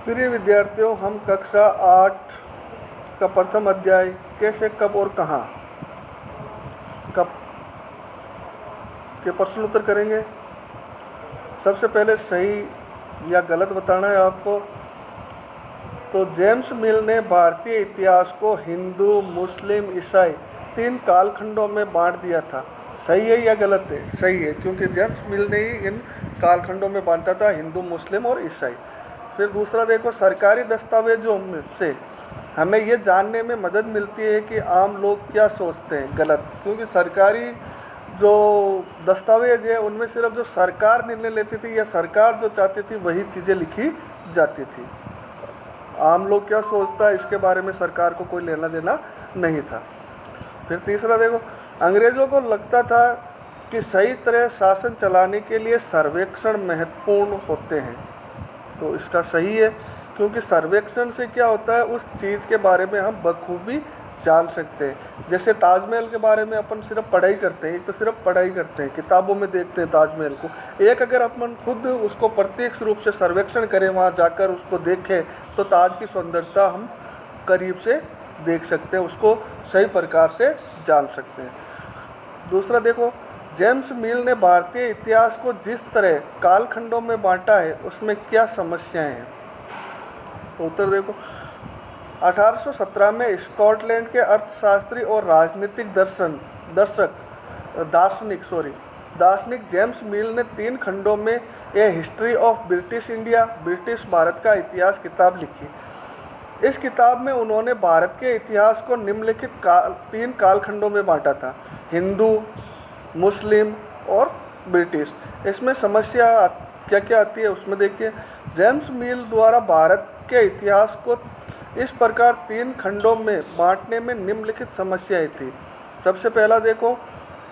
प्रिय विद्यार्थियों, हम कक्षा 8 का प्रथम अध्याय कैसे, कब और कहाँ कब के प्रश्न उत्तर करेंगे। सबसे पहले सही या गलत बताना है आपको। तो जेम्स मिल ने भारतीय इतिहास को हिंदू, मुस्लिम, ईसाई 3 कालखंडों में बांट दिया था। सही है या गलत है? सही है, क्योंकि जेम्स मिल ने ही इन कालखंडों में बांटा था, हिंदू, मुस्लिम और ईसाई। फिर दूसरा देखो, सरकारी दस्तावेजों में से हमें ये जानने में मदद मिलती है कि आम लोग क्या सोचते हैं। गलत, क्योंकि सरकारी जो दस्तावेज है उनमें सिर्फ जो सरकार निर्णय लेती थी या सरकार जो चाहती थी वही चीज़ें लिखी जाती थी। आम लोग क्या सोचता है इसके बारे में सरकार को कोई लेना देना नहीं था। फिर तीसरा देखो, अंग्रेज़ों को लगता था कि सही तरह शासन चलाने के लिए सर्वेक्षण महत्वपूर्ण होते हैं। तो इसका सही है, क्योंकि सर्वेक्षण से क्या होता है, उस चीज़ के बारे में हम बखूबी जान सकते हैं। जैसे ताजमहल के बारे में अपन सिर्फ पढ़ाई करते हैं, एक तो सिर्फ पढ़ाई करते हैं, किताबों में देखते हैं ताजमहल को। एक अगर अपन खुद उसको प्रत्यक्ष रूप से सर्वेक्षण करें, वहाँ जाकर उसको देखें, तो ताज की सुंदरता हम करीब से देख सकते हैं, उसको सही प्रकार से जान सकते हैं। दूसरा देखो, जेम्स मिल ने भारतीय इतिहास को जिस तरह कालखंडों में बांटा है उसमें क्या समस्याएं हैं। तो उत्तर देखो, 1817 में स्कॉटलैंड के अर्थशास्त्री और राजनीतिक दार्शनिक जेम्स मिल ने 3 खंडों में a history of British India, British Bharat का इतिहास किताब लिखी। इस किताब में उन्होंने भारत के इतिहास को निम्नलिखित 3 कालखंडों में बांटा था, हिंदू, मुस्लिम और ब्रिटिश। इसमें समस्या क्या क्या आती है उसमें देखिए। जेम्स मिल द्वारा भारत के इतिहास को इस प्रकार 3 खंडों में बांटने में निम्नलिखित समस्याएं थी। सबसे पहला देखो,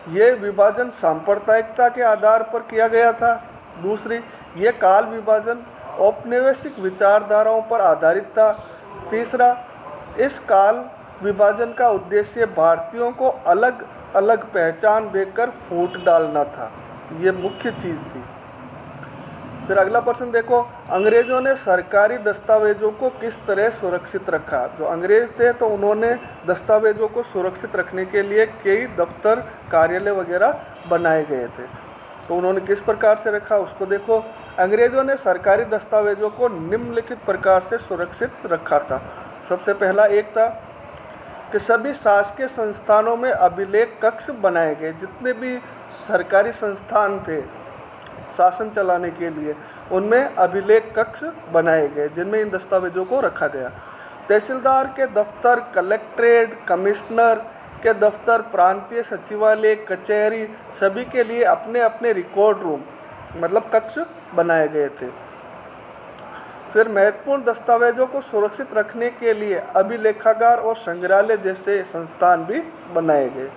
ये विभाजन सांप्रदायिकता के आधार पर किया गया था। दूसरी, ये काल विभाजन औपनिवेशिक विचारधाराओं पर आधारित था। तीसरा, इस काल विभाजन का उद्देश्य भारतीयों को अलग अलग पहचान देकर फूट डालना था। ये मुख्य चीज़ थी। फिर अगला प्रश्न देखो, अंग्रेज़ों ने सरकारी दस्तावेजों को किस तरह सुरक्षित रखा। जो अंग्रेज़ थे तो उन्होंने दस्तावेजों को सुरक्षित रखने के लिए कई दफ्तर, कार्यालय वगैरह बनाए गए थे। तो उन्होंने किस प्रकार से रखा उसको देखो। अंग्रेज़ों ने सरकारी दस्तावेजों को निम्नलिखित प्रकार से सुरक्षित रखा था। सबसे पहला एक था कि सभी शासकीय संस्थानों में अभिलेख कक्ष बनाए गए। जितने भी सरकारी संस्थान थे शासन चलाने के लिए, उनमें अभिलेख कक्ष बनाए गए जिनमें इन दस्तावेजों को रखा गया। तहसीलदार के दफ्तर, कलेक्ट्रेट, कमिश्नर के दफ्तर, प्रांतीय सचिवालय, कचहरी, सभी के लिए अपने अपने रिकॉर्ड रूम मतलब कक्ष बनाए गए थे। फिर महत्वपूर्ण दस्तावेजों को सुरक्षित रखने के लिए अभिलेखागार और संग्रहालय जैसे संस्थान भी बनाए गए।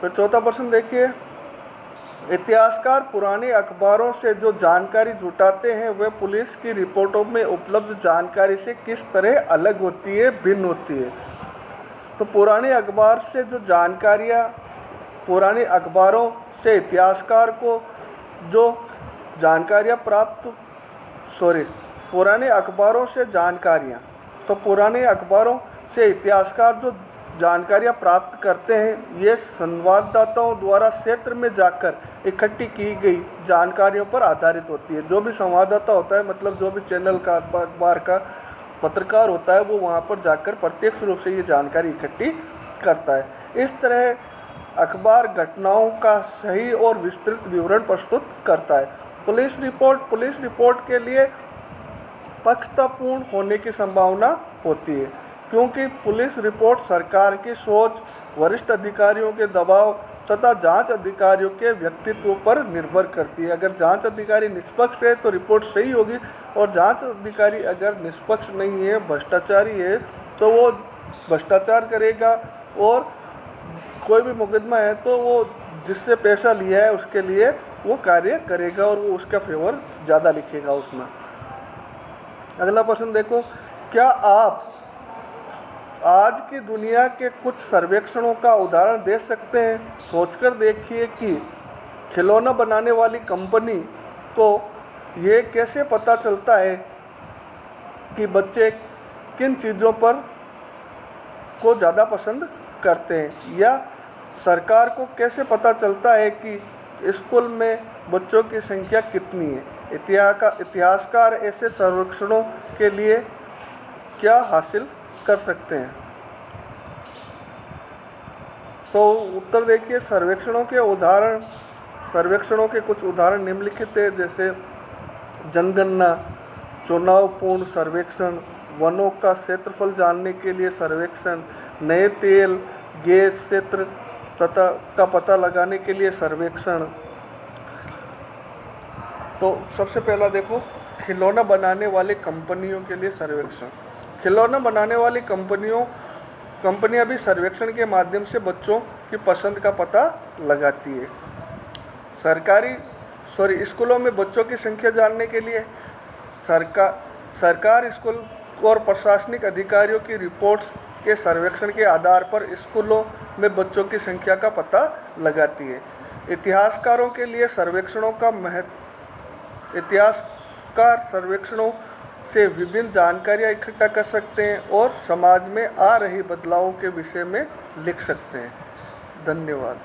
फिर चौथा प्रश्न देखिए, इतिहासकार पुराने अखबारों से जो जानकारी जुटाते हैं वह पुलिस की रिपोर्टों में उपलब्ध जानकारी से किस तरह अलग होती है, भिन्न होती है। तो पुराने अखबारों से इतिहासकार को जो जानकारियाँ पुराने अखबारों से इतिहासकार जो जानकारियाँ प्राप्त करते हैं, ये संवाददाताओं द्वारा क्षेत्र में जाकर इकट्ठी की गई जानकारियों पर आधारित होती है। जो भी संवाददाता होता है, मतलब जो भी चैनल का, अखबार का पत्रकार होता है, वो वहाँ पर जाकर प्रत्यक्ष रूप से ये जानकारी इकट्ठी करता है। इस तरह अखबार घटनाओं का सही और विस्तृत विवरण प्रस्तुत करता है। पुलिस रिपोर्ट के लिए पक्षपातपूर्ण होने की संभावना होती है, क्योंकि पुलिस रिपोर्ट सरकार की सोच, वरिष्ठ अधिकारियों के दबाव तथा जांच अधिकारियों के व्यक्तित्व पर निर्भर करती है। अगर जांच अधिकारी निष्पक्ष है तो रिपोर्ट सही होगी, और जांच अधिकारी अगर निष्पक्ष नहीं है, भ्रष्टाचारी है, तो वो भ्रष्टाचार करेगा, और कोई भी मुकदमा है तो वो जिससे पैसा लिया है उसके लिए वो कार्य करेगा और वो उसका फेवर ज़्यादा लिखेगा उसमें। अगला प्रश्न देखो, क्या आप आज की दुनिया के कुछ सर्वेक्षणों का उदाहरण दे सकते हैं। सोचकर देखिए कि खिलौना बनाने वाली कंपनी को ये कैसे पता चलता है कि बच्चे किन चीज़ों पर को ज़्यादा पसंद करते हैं, या सरकार को कैसे पता चलता है कि स्कूल में बच्चों की संख्या कितनी है। इतिहासकार ऐसे सर्वेक्षणों के लिए क्या हासिल कर सकते हैं। तो उत्तर देखिए, सर्वेक्षणों के कुछ उदाहरण निम्नलिखित है, जैसे जनगणना, चुनावपूर्ण सर्वेक्षण, वनों का क्षेत्रफल जानने के लिए सर्वेक्षण, नए तेल गैस क्षेत्र का पता लगाने के लिए सर्वेक्षण। तो सबसे पहला देखो, खिलौना बनाने वाली कंपनियों के लिए सर्वेक्षण। खिलौना बनाने वाली कंपनियां भी सर्वेक्षण के माध्यम से बच्चों की पसंद का पता लगाती है। स्कूलों में बच्चों की संख्या जानने के लिए सरकार स्कूल और प्रशासनिक अधिकारियों की रिपोर्ट्स के सर्वेक्षण के आधार पर स्कूलों में बच्चों की संख्या का पता लगाती है। इतिहासकारों के लिए इतिहासकार सर्वेक्षणों से विभिन्न जानकारियाँ इकट्ठा कर सकते हैं और समाज में आ रही बदलावों के विषय में लिख सकते हैं। धन्यवाद।